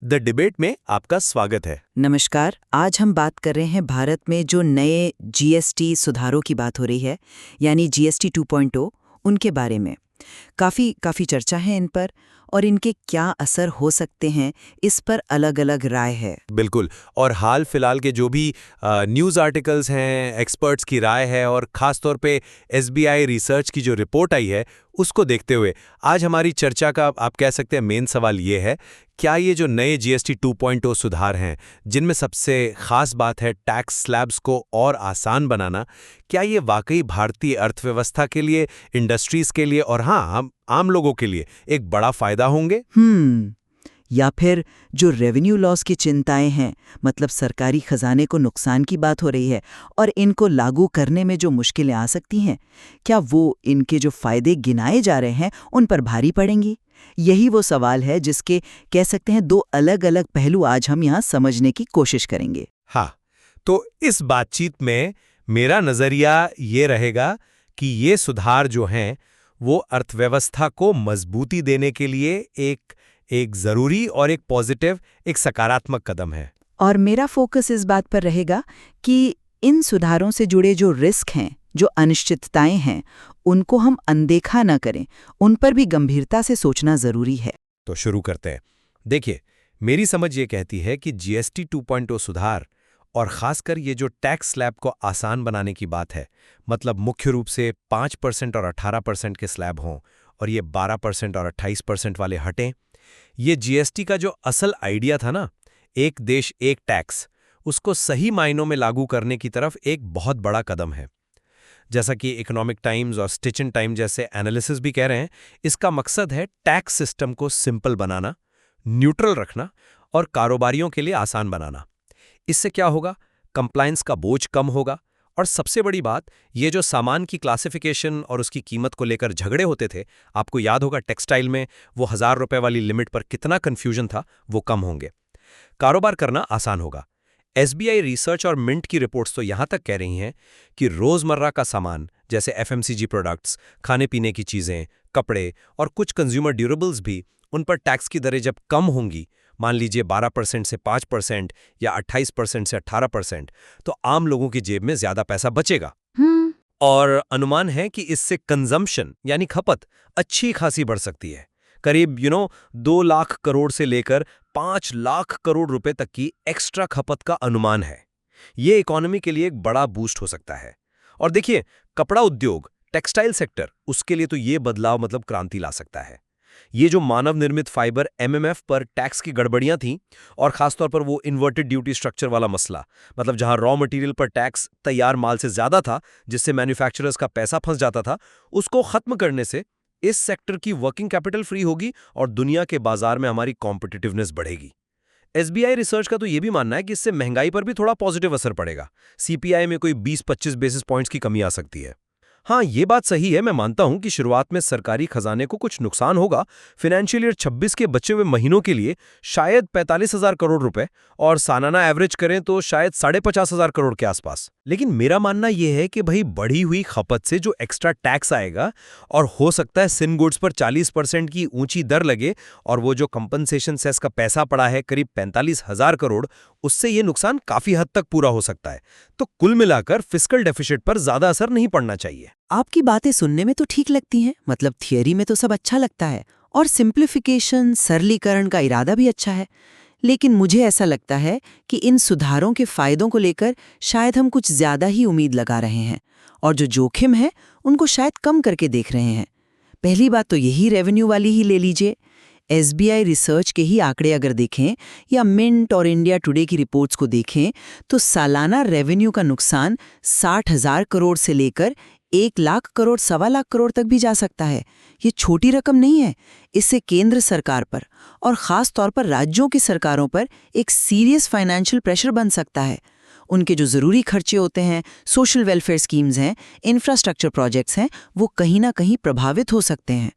The debate में आपका स्वागत है। नमस्कार। आज हम बात कर रहे हैं भारत में जो नए जीएसटी सुधारों की बात हो रही है, यानी जीएसटी 2.0, उनके बारे में। काफ़ी चर्चा है इन पर, और इनके क्या असर हो सकते हैं, इस पर अलग-अलग राय है। बिल्कुल। और हाल फिलहाल के जो भी न्यूज़ आर्टिकल्स हैं, एक्सपर्ट्स की राय है, और ख़ास तौर पे एसबीआई रिसर्च की जो रिपोर्ट आई है, उसको देखते हुए आज हमारी चर्चा का आप कह सकते हैं मेन सवाल ये है, क्या ये जो नए जीएसटी 2.0 सुधार हैं, जिनमें सबसे ख़ास बात है टैक्स स्लैब्स को और आसान बनाना, क्या ये वाकई भारतीय अर्थव्यवस्था के लिए, इंडस्ट्रीज़ के लिए और हाँ, आम लोगों के लिए एक बड़ा फ़ायदा होंगे? या फिर जो रेवेन्यू लॉस की चिंताएं हैं, मतलब सरकारी खजाने को नुकसान की बात हो रही है, और इनको लागू करने में जो मुश्किलें आ सकती हैं, क्या वो इनके जो फायदे गिनाए जा रहे हैं उन पर भारी पड़ेंगी? यही वो सवाल है जिसके कह सकते हैं दो अलग-अलग पहलू आज हम यहाँ समझने की कोशिश करेंगे। हाँ, तो इस बातचीत में मेरा नज़रिया ये रहेगा कि ये सुधार जो हैं, वो अर्थव्यवस्था को मजबूती देने के लिए एक ज़रूरी और एक पॉजिटिव, एक सकारात्मक कदम है। और मेरा फोकस इस बात पर रहेगा कि इन सुधारों से जुड़े जो रिस्क हैं, जो अनिश्चितताएं हैं, उनको हम अनदेखा न करें, उन पर भी गंभीरता से सोचना जरूरी है। तो शुरू करते हैं। देखिए, मेरी समझ ये कहती है कि जीएसटी 2.0 सुधार और खासकर ये जो टैक्स स्लैब को आसान बनाने की बात है, मतलब मुख्य रूप से 5% और 18% के स्लैब हों और ये 12% और 28% वाले हटें, ये जीएसटी का जो असल आइडिया था ना, एक देश एक टैक्स, उसको सही मायनों में लागू करने की तरफ एक बहुत बड़ा कदम है। जैसा कि इकोनॉमिक टाइम्स और स्टिचन टाइम जैसे एनालिसिस भी कह रहे हैं, इसका मकसद है टैक्स सिस्टम को सिंपल बनाना, न्यूट्रल रखना और कारोबारियों के लिए आसान बनाना। इससे क्या होगा? कंप्लायंस का बोझ कम होगा, और सबसे बड़ी बात, ये जो सामान की क्लासिफिकेशन और उसकी कीमत को लेकर झगड़े होते थे, आपको याद होगा टेक्सटाइल में वो ₹1000 वाली लिमिट पर कितना कन्फ्यूजन था, वो कम होंगे। कारोबार करना आसान होगा। एसबीआई रिसर्च और मिंट की रिपोर्ट्स तो यहाँ तक कह रही हैं कि रोज़मर्रा का सामान जैसे एफएमसीजी प्रोडक्ट्स, खाने पीने की चीज़ें, कपड़े और कुछ कंज्यूमर ड्यूरेबल्स भी, उन पर टैक्स की दरें जब कम होंगी, मान लीजिए 12% से 5% या 28% से 18%, तो आम लोगों की जेब में ज़्यादा पैसा बचेगा। और अनुमान है कि इससे कंजम्पशन यानी खपत अच्छी खासी बढ़ सकती है। करीब 2 लाख करोड़ से लेकर 5 लाख करोड़ रुपए तक की एक्स्ट्रा खपत का अनुमान है। ये इकोनॉमी के लिए एक बड़ा बूस्ट हो सकता है। और देखिए, कपड़ा उद्योग, टेक्सटाइल सेक्टर, उसके लिए तो ये बदलाव मतलब क्रांति ला सकता है। ये जो मानव निर्मित फाइबर एमएमएफ पर टैक्स की गड़बड़ियां थीं, और खासतौर पर वो इन्वर्टेड ड्यूटी स्ट्रक्चर वाला मसला, मतलब जहां रॉ मटेरियल पर टैक्स तैयार माल से ज्यादा था, जिससे मैन्युफैक्चरर्स का पैसा फंस जाता था, उसको खत्म करने से इस सेक्टर की वर्किंग कैपिटल फ्री होगी और दुनिया के बाजार में हमारी कॉम्पिटिटिवनेस बढ़ेगी। एसबीआई रिसर्च का तो ये भी मानना है कि इससे महंगाई पर भी थोड़ा पॉजिटिव असर पड़ेगा। सीपीआई में कोई 20-25 बेसिस पॉइंट्स की कमी आ सकती है। हाँ, ये बात सही है, मैं मानता हूं कि शुरुआत में सरकारी खजाने को कुछ नुकसान होगा। फाइनेंशियल ईयर 26 के बचे हुए महीनों के लिए शायद 45,000 करोड़ रुपए, और सालाना एवरेज करें तो शायद 50,500 करोड़ के आसपास। लेकिन मेरा मानना यह है कि भाई बढ़ी हुई खपत से जो एक्स्ट्रा टैक्स आएगा, और हो सकता है सिन गुड्स पर 40% की ऊंची दर लगे, और वो जो कंपनसेशन सेस का पैसा पड़ा है करीब 45,000 करोड़, उससे ये नुकसान काफी हद तक पूरा हो सकता है। तो कुल मिलाकर फिस्कल डेफिसिट पर ज्यादा असर नहीं पड़ना चाहिए। आपकी बातें सुनने में तो ठीक लगती हैं, मतलब थियरी में तो सब अच्छा लगता है, और सिंप्लीफिकेशन, सरलीकरण का इरादा भी अच्छा है। लेकिन मुझे ऐसा लगता है कि इन सुधारों के फायदों को लेकर शायद हम कुछ ज्यादा ही उम्मीद लगा रहे हैं, और जो जोखिम है उनको शायद कम करके देख रहे हैं। पहली बात तो यही रेवेन्यू वाली ही ले लीजिए। एसबीआई रिसर्च के ही आंकड़े अगर देखें, या मिंट और इंडिया टुडे की रिपोर्ट्स को देखें, तो सालाना रेवेन्यू का नुकसान 60,000 करोड़ से लेकर 1 लाख करोड़, 1.25 लाख करोड़ तक भी जा सकता है। ये छोटी रकम नहीं है। इससे केंद्र सरकार पर और खास तौर पर राज्यों की सरकारों पर एक सीरियस फाइनेंशियल प्रेशर बन सकता है। उनके जो ज़रूरी खर्चे होते हैं, सोशल वेलफेयर स्कीम्स हैं, इंफ्रास्ट्रक्चर प्रोजेक्ट्स हैं, वो कहीं ना कहीं प्रभावित हो सकते हैं।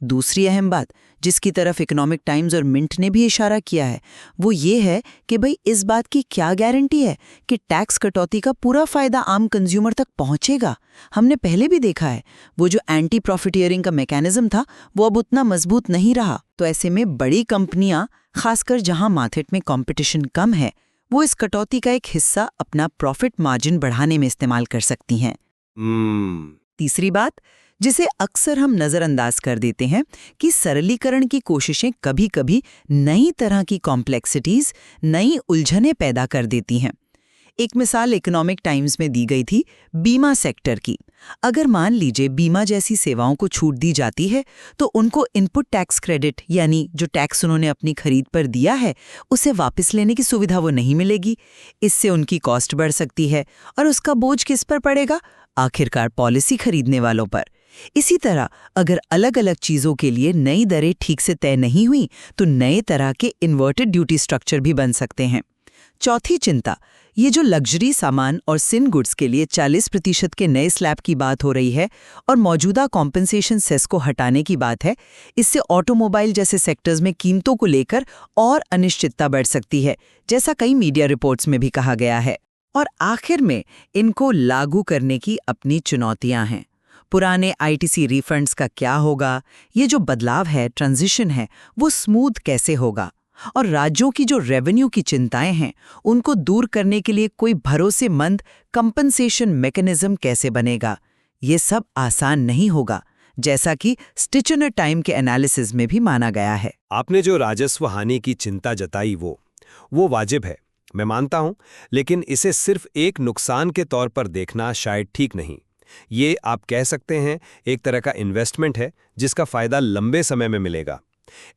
दूसरी अहम बात, जिसकी तरफ इकोनॉमिक टाइम्स और मिंट ने भी इशारा किया है, वो ये है कि भाई इस बात की क्या गारंटी है कि टैक्स कटौती का पूरा फायदा आम कंज्यूमर तक पहुंचेगा। हमने पहले भी देखा है, वो जो एंटी प्रॉफिटियरिंग का मैकेनिज्म था, वो अब उतना मजबूत नहीं रहा। तो ऐसे में बड़ी कंपनियां, खासकर जहां मार्केट में कंपटीशन कम है, वो इस कटौती का एक हिस्सा अपना प्रॉफिट मार्जिन बढ़ाने में इस्तेमाल कर सकती हैं। तीसरी बात, जिसे अक्सर हम नजरअंदाज कर देते हैं, कि सरलीकरण की कोशिशें कभी-कभी नई तरह की कॉम्प्लेक्सिटीज, नई उलझनें पैदा कर देती हैं। एक मिसाल इकोनॉमिक टाइम्स में दी गई थी बीमा सेक्टर की। अगर मान लीजिए बीमा जैसी सेवाओं को छूट दी जाती है, तो उनको इनपुट टैक्स क्रेडिट, यानी जो टैक्स उन्होंने अपनी खरीद पर दिया है, उसे वापस लेने की सुविधा वो नहीं मिलेगी। इससे उनकी कॉस्ट बढ़ सकती है, और उसका बोझ किस पर पड़ेगा? आखिरकार पॉलिसी खरीदने वालों पर। इसी तरह अगर अलग अलग चीजों के लिए नई दरें ठीक से तय नहीं हुई, तो नए तरह के इन्वर्टेड ड्यूटी स्ट्रक्चर भी बन सकते हैं। चौथी चिंता, ये जो लग्जरी सामान और सिन गुड्स के लिए 40% के नए स्लैब की बात हो रही है और मौजूदा कॉम्पेंसेशन सेस को हटाने की बात है, इससे ऑटोमोबाइल जैसे सेक्टर्स में कीमतों को लेकर और अनिश्चितता बढ़ सकती है, जैसा कई मीडिया रिपोर्ट्स में भी कहा गया है। और आखिर में इनको लागू करने की अपनी चुनौतियां हैं। पुराने आईटीसी रिफंड्स का क्या होगा? ये जो बदलाव है, ट्रांजिशन है, वो स्मूथ कैसे होगा? और राज्यों की जो रेवेन्यू की चिंताएं हैं, उनको दूर करने के लिए कोई भरोसेमंद कंपनसेशन मैकेनिज्म कैसे बनेगा? ये सब आसान नहीं होगा, जैसा कि स्टिचनर टाइम के एनालिसिस में भी माना गया है। आपने जो राजस्व हानि की चिंता जताई वो वाजिब है, मैं मानता हूं, लेकिन इसे सिर्फ एक नुकसान के तौर पर देखना शायद ठीक नहीं। ये आप कह सकते हैं एक तरह का इन्वेस्टमेंट है जिसका फायदा लंबे समय में मिलेगा।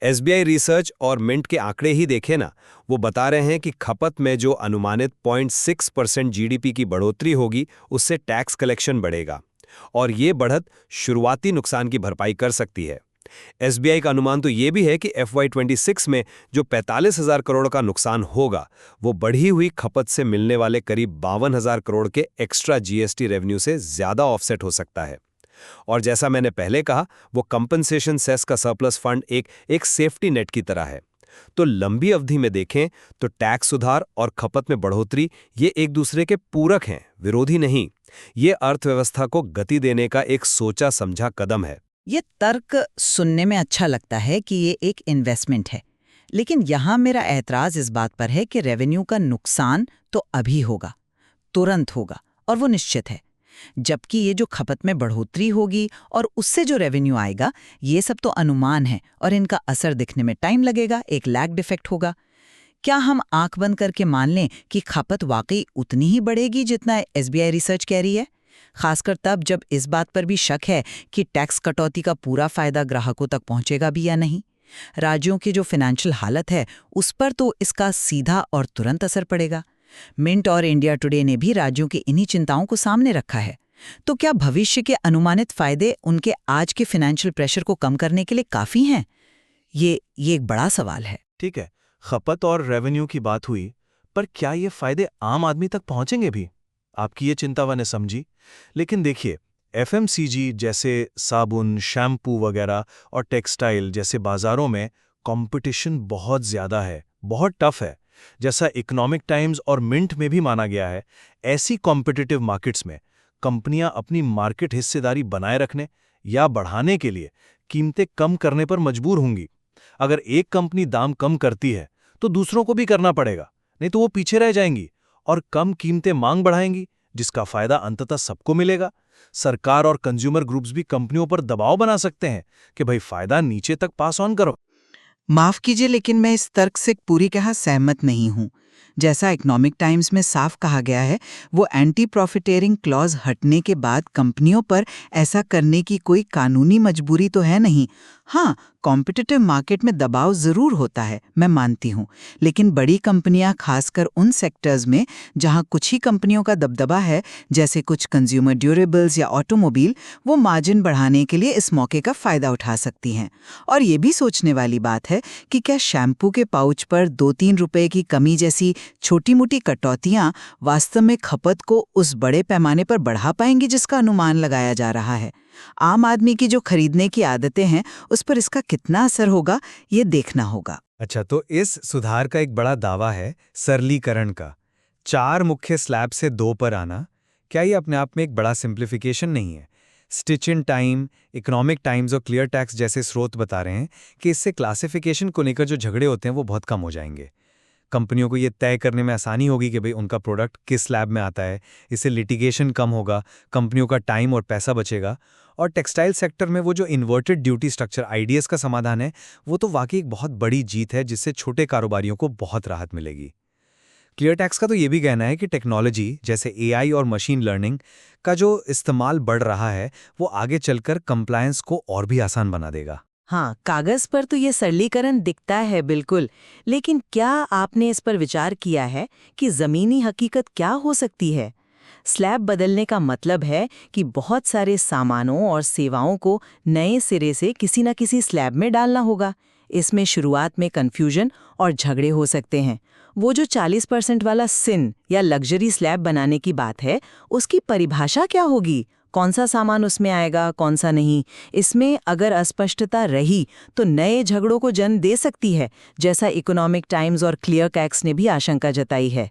एसबीआई रिसर्च और मिंट के आंकड़े ही देखें ना, वो बता रहे हैं कि खपत में जो अनुमानित 0.6% जीडीपी की बढ़ोतरी होगी, उससे टैक्स कलेक्शन बढ़ेगा और ये बढ़त शुरुआती नुकसान की भरपाई कर सकती है। एसबीआई का अनुमान तो ये भी है कि FY26 में जो 45,000 करोड़ का नुकसान होगा, वो बढ़ी हुई खपत से मिलने वाले करीब 52,000 करोड़ के एक्स्ट्रा जीएसटी रेवेन्यू से ज्यादा ऑफसेट हो सकता है। और जैसा मैंने पहले कहा, वो कंपनसेशन सेस का सरप्लस फंड एक सेफ्टी नेट की तरह है। तो लंबी अवधि में देखें तो टैक्स सुधार और खपत में बढ़ोतरी ये एक दूसरे के पूरक हैं, विरोधी नहीं। ये अर्थव्यवस्था को गति देने का एक सोचा समझा कदम है। ये तर्क सुनने में अच्छा लगता है कि ये एक इन्वेस्टमेंट है, लेकिन यहाँ मेरा ऐतराज इस बात पर है कि रेवेन्यू का नुकसान तो अभी होगा, तुरंत होगा, और वो निश्चित है। जबकि ये जो खपत में बढ़ोतरी होगी और उससे जो रेवेन्यू आएगा, ये सब तो अनुमान है और इनका असर दिखने में टाइम लगेगा, एक लैग्ड इफेक्ट होगा। क्या हम आंख बंद करके मान लें कि खपत वाकई उतनी ही बढ़ेगी जितना एसबीआई रिसर्च कह रही है? खासकर तब जब इस बात पर भी शक है कि टैक्स कटौती का पूरा फायदा ग्राहकों तक पहुंचेगा भी या नहीं। राज्यों की जो फाइनेंशियल हालत है, उस पर तो इसका सीधा और तुरंत असर पड़ेगा। मिंट और इंडिया टुडे ने भी राज्यों की इन्हीं चिंताओं को सामने रखा है। तो क्या भविष्य के अनुमानित फायदे उनके आज के फाइनेंशियल प्रेशर को कम करने के लिए काफी हैं? ये एक बड़ा सवाल है। ठीक है, खपत और रेवेन्यू की बात हुई, पर क्या ये फायदे आम आदमी तक पहुंचेंगे भी? आपकी ये चिंता मैंने समझी, लेकिन देखिए, एफएमसीजी जैसे साबुन, शैम्पू वगैरह और टेक्सटाइल जैसे बाजारों में कंपटीशन बहुत ज्यादा है, बहुत टफ है। जैसा इकोनॉमिक टाइम्स और मिंट में भी माना गया है, ऐसी कॉम्पिटिटिव मार्केट्स में कंपनियां अपनी मार्केट हिस्सेदारी बनाए रखने या बढ़ाने के लिए कीमतें कम करने पर मजबूर होंगी। अगर एक कंपनी दाम कम करती है, तो दूसरों को भी करना पड़ेगा, नहीं तो वो पीछे रह जाएंगी और कम कीमतें मांग बढ़ाएंगी, जिसका फायदा अंततः सबको मिलेगा। सरकार और कंज्यूमर ग्रुप्स भी कंपनियों पर दबाव बना सकते हैं कि भाई फायदा नीचे तक पास ऑन करो। माफ कीजिए, लेकिन मैं इस तर्क से पूरी तरह सहमत नहीं हूं। जैसा इकोनॉमिक टाइम्स में साफ कहा गया है, वो एंटी प्रॉफिटेरिंग क्लॉज हटने के बाद कंपनियों पर ऐसा करने की कोई कानूनी मजबूरी तो है नहीं। हाँ, कॉम्पिटिटिव मार्केट में दबाव जरूर होता है, मैं मानती हूँ, लेकिन बड़ी कंपनियां, खासकर उन सेक्टर्स में जहां कुछ ही कंपनियों का दबदबा है, जैसे कुछ कंज्यूमर ड्यूरेबल्स या ऑटोमोबाइल, वो मार्जिन बढ़ाने के लिए इस मौके का फायदा उठा सकती हैं। और ये भी सोचने वाली बात है कि क्या शैम्पू के पाउच पर 2-3 रुपए की कमी जैसी छोटी-मोटी कटौतियां वास्तव में खपत को उस बड़े पैमाने पर बढ़ा पाएंगी जिसका अनुमान लगाया जा रहा है? आम आदमी की जो खरीदने की आदतें हैं, उस पर इसका कितना असर होगा, ये देखना होगा। अच्छा, तो इस सुधार का एक बड़ा दावा है सरलीकरण का। 4 मुख्य स्लैब से 2 पर आना, क्या ये अपने आप में एक बड़ा सिंप्लीफिकेशन नहीं है? Stitch in time, economic times और क्लियर टैक्स जैसे स्रोत बता रहे हैं कि इससे क्लासिफिकेशन को लेकर जो झगड़े होते हैं वो बहुत कम हो जाएंगे। कंपनियों को ये तय करने में आसानी होगी कि भाई उनका प्रोडक्ट किस स्लैब में आता है, इससे लिटिगेशन कम होगा, कंपनियों का टाइम और पैसा बचेगा। और टेक्सटाइल सेक्टर में वो जो इन्वर्टेड ड्यूटी स्ट्रक्चर आईडीएस का समाधान है, वो तो वाकई एक बहुत बड़ी जीत है जिससे छोटे कारोबारियों को बहुत राहत मिलेगी। क्लियर टैक्स का तो ये भी कहना है कि टेक्नोलॉजी जैसे एआई और मशीन लर्निंग का जो इस्तेमाल बढ़ रहा है, वो आगे चलकर कंप्लायंस को और भी आसान बना देगा। हाँ, कागज पर तो ये सरलीकरण दिखता है बिल्कुल, लेकिन क्या आपने इस पर विचार किया है कि ज़मीनी हकीकत क्या हो सकती है? स्लैब बदलने का मतलब है कि बहुत सारे सामानों और सेवाओं को नए सिरे से किसी न किसी स्लैब में डालना होगा। इसमें शुरुआत में कन्फ्यूजन और झगड़े हो सकते हैं। वो जो 40% वाला सिन या लग्जरी स्लैब बनाने की बात है, उसकी परिभाषा क्या होगी? कौन सा सामान उसमें आएगा, कौन सा नहीं? इसमें अगर अस्पष्टता रही तो नए झगड़ों को जन्म दे सकती है, जैसा इकोनॉमिक टाइम्स और क्लियर टैक्स ने भी आशंका जताई है।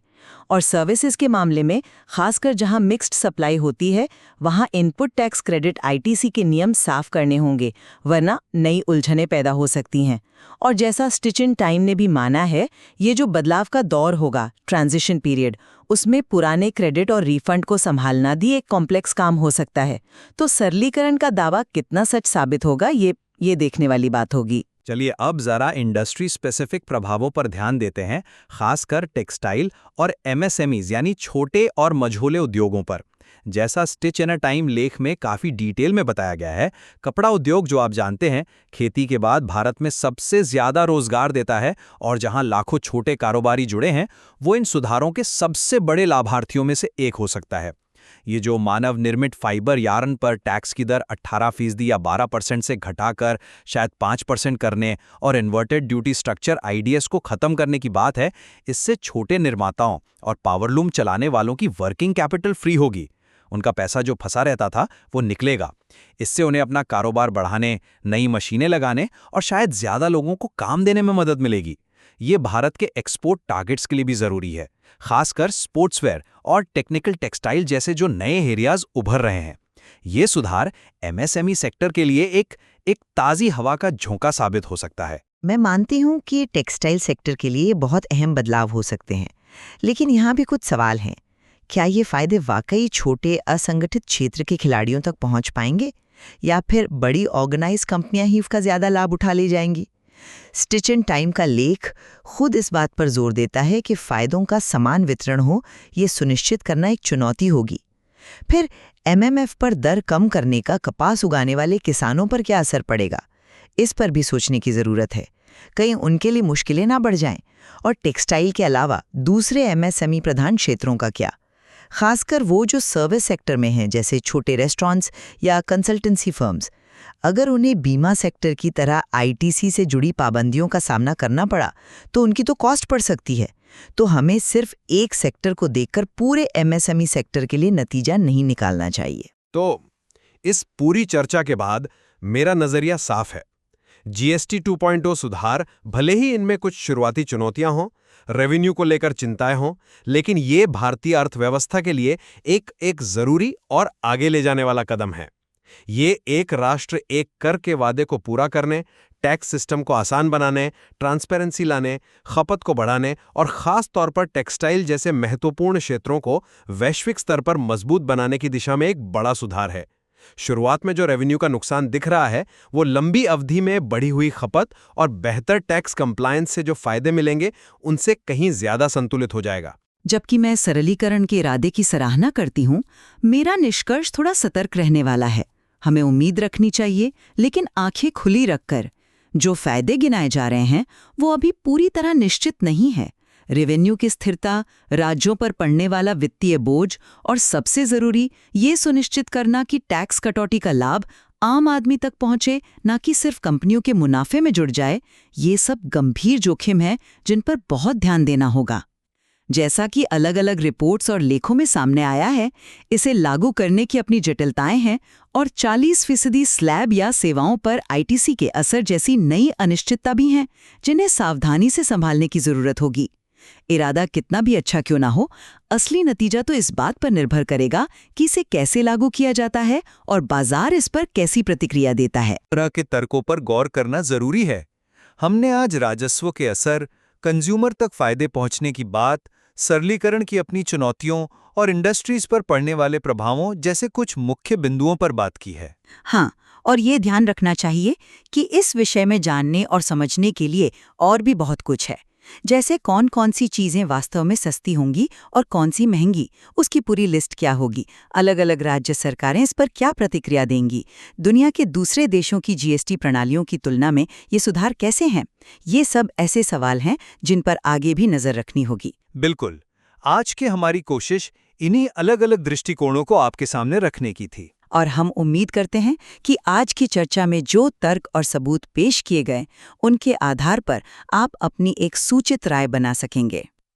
और सर्विसेज के मामले में, खासकर जहां मिक्स्ड सप्लाई होती है, वहां इनपुट टैक्स क्रेडिट आईटीसी के नियम साफ करने होंगे, वरना नई उलझनें पैदा हो सकती हैं। और जैसा स्टिच इन टाइम ने भी माना है, ये जो बदलाव का दौर होगा, ट्रांजिशन पीरियड, उसमें पुराने क्रेडिट और रिफंड को संभालना भी एक कॉम्प्लेक्स काम हो सकता है। तो सरलीकरण का दावा कितना सच साबित होगा, ये देखने वाली बात होगी। चलिए अब जरा इंडस्ट्री स्पेसिफिक प्रभावों पर ध्यान देते हैं, खासकर टेक्सटाइल और एमएसएमईज यानी छोटे और मझोले उद्योगों पर। जैसा स्टिच इन अ टाइम लेख में काफ़ी डिटेल में बताया गया है, कपड़ा उद्योग जो आप जानते हैं, खेती के बाद भारत में सबसे ज़्यादा रोजगार देता है और जहां लाखों छोटे कारोबारी जुड़े हैं, वो इन सुधारों के सबसे बड़े लाभार्थियों में से एक हो सकता है। ये जो मानव निर्मित फाइबर यार्न पर टैक्स की दर 18% या 12% से घटाकर शायद 5% करने और इन्वर्टेड ड्यूटी स्ट्रक्चर आईडीएस को खत्म करने की बात है, इससे छोटे निर्माताओं और पावरलूम चलाने वालों की वर्किंग कैपिटल फ्री होगी। उनका पैसा जो फंसा रहता था वो निकलेगा। इससे उन्हें अपना कारोबार बढ़ाने, नई मशीनें लगाने और शायद ज़्यादा लोगों को काम देने में मदद मिलेगी। ये भारत के एक्सपोर्ट टारगेट्स के लिए भी ज़रूरी है, खासकर स्पोर्ट्सवेयर और टेक्निकल टेक्सटाइल जैसे जो नए एरियाज उभर रहे हैं। ये सुधार एमएसएमई सेक्टर के लिए एक ताज़ी हवा का झोंका साबित हो सकता है। मैं मानती हूँ कि टेक्सटाइल सेक्टर के लिए बहुत अहम बदलाव हो सकते हैं, लेकिन यहाँ भी कुछ सवाल हैं। क्या ये फायदे वाकई छोटे असंगठित क्षेत्र के खिलाड़ियों तक पहुँच पाएंगे, या फिर बड़ी ऑर्गेनाइज कंपनियां ही इसका ज़्यादा लाभ उठा ले जाएंगी? स्टिच इन टाइम का लेख खुद इस बात पर जोर देता है कि फायदों का समान वितरण हो, ये सुनिश्चित करना एक चुनौती होगी। फिर एमएमएफ पर दर कम करने का कपास उगाने वाले किसानों पर क्या असर पड़ेगा, इस पर भी सोचने की ज़रूरत है। कहीं उनके लिए मुश्किलें ना बढ़ जाएं। और टेक्सटाइल के अलावा दूसरे एमएसएमई प्रधान क्षेत्रों का क्या, खासकर वो जो सर्विस सेक्टर में हैं, जैसे छोटे रेस्टोरेंट्स या कंसल्टेंसी फर्म्स। अगर उन्हें बीमा सेक्टर की तरह आईटीसी से जुड़ी पाबंदियों का सामना करना पड़ा तो उनकी तो कॉस्ट पड़ सकती है। तो हमें सिर्फ एक सेक्टर को देखकर पूरे एमएसएमई सेक्टर के लिए नतीजा नहीं निकालना चाहिए। तो इस पूरी चर्चा के बाद मेरा नजरिया साफ है। जीएसटी 2.0 सुधार भले ही इनमें कुछ शुरुआती चुनौतियां हों, रेवेन्यू को लेकर चिंताएं हों, लेकिन ये भारतीय अर्थव्यवस्था के लिए एक जरूरी और आगे ले जाने वाला कदम है। ये एक राष्ट्र एक कर के वादे को पूरा करने, टैक्स सिस्टम को आसान बनाने, ट्रांसपेरेंसी लाने, खपत को बढ़ाने और खास तौर पर टेक्सटाइल जैसे महत्वपूर्ण क्षेत्रों को वैश्विक स्तर पर मजबूत बनाने की दिशा में एक बड़ा सुधार है। शुरुआत में जो रेवेन्यू का नुकसान दिख रहा है, वो लंबी अवधि में बढ़ी हुई खपत और बेहतर टैक्स कंप्लायंस से जो फायदे मिलेंगे, उनसे कहीं ज्यादा संतुलित हो जाएगा। जबकि मैं सरलीकरण के इरादे की सराहना करती हूँ, मेरा निष्कर्ष थोड़ा सतर्क रहने वाला है। हमें उम्मीद रखनी चाहिए, लेकिन आंखें खुली रखकर। जो फायदे गिनाए जा रहे हैं वो अभी पूरी तरह निश्चित नहीं है। रेवेन्यू की स्थिरता, राज्यों पर पड़ने वाला वित्तीय बोझ और सबसे जरूरी ये सुनिश्चित करना कि टैक्स कटौती का लाभ आम आदमी तक पहुंचे, ना कि सिर्फ कंपनियों के मुनाफे में जुड़ जाए, ये सब गंभीर जोखिम है जिन पर बहुत ध्यान देना होगा। जैसा कि अलग अलग रिपोर्ट्स और लेखों में सामने आया है, इसे लागू करने की अपनी जटिलताएं हैं और 40% स्लैब या सेवाओं पर आईटीसी के असर जैसी नई अनिश्चितता भी हैं, जिन्हें सावधानी से संभालने की जरूरत होगी। इरादा कितना भी अच्छा क्यों ना हो, असली नतीजा तो इस बात पर निर्भर करेगा कि इसे कैसे लागू किया जाता है और बाजार इस पर कैसी प्रतिक्रिया देता है। तरह के तर्कों पर गौर करना जरूरी है। हमने आज राजस्व के असर, कंज्यूमर तक फायदे पहुंचने की बात, सरलीकरण की अपनी चुनौतियों और इंडस्ट्रीज पर पड़ने वाले प्रभावों जैसे कुछ मुख्य बिंदुओं पर बात की है। हाँ, और ये ध्यान रखना चाहिए कि इस विषय में जानने और समझने के लिए और भी बहुत कुछ है। जैसे कौन कौन सी चीजें वास्तव में सस्ती होंगी और कौन सी महंगी, उसकी पूरी लिस्ट क्या होगी, अलग अलग राज्य सरकारें इस पर क्या प्रतिक्रिया देंगी, दुनिया के दूसरे देशों की जीएसटी प्रणालियों की तुलना में ये सुधार कैसे हैं। ये सब ऐसे सवाल हैं जिन पर आगे भी नजर रखनी होगी। बिल्कुल, आज की हमारी कोशिश इन्हीं अलग-अलग दृष्टिकोणों को आपके सामने रखने की थी। और हम उम्मीद करते हैं कि आज की चर्चा में जो तर्क और सबूत पेश किए गए, उनके आधार पर आप अपनी एक सूचित राय बना सकेंगे।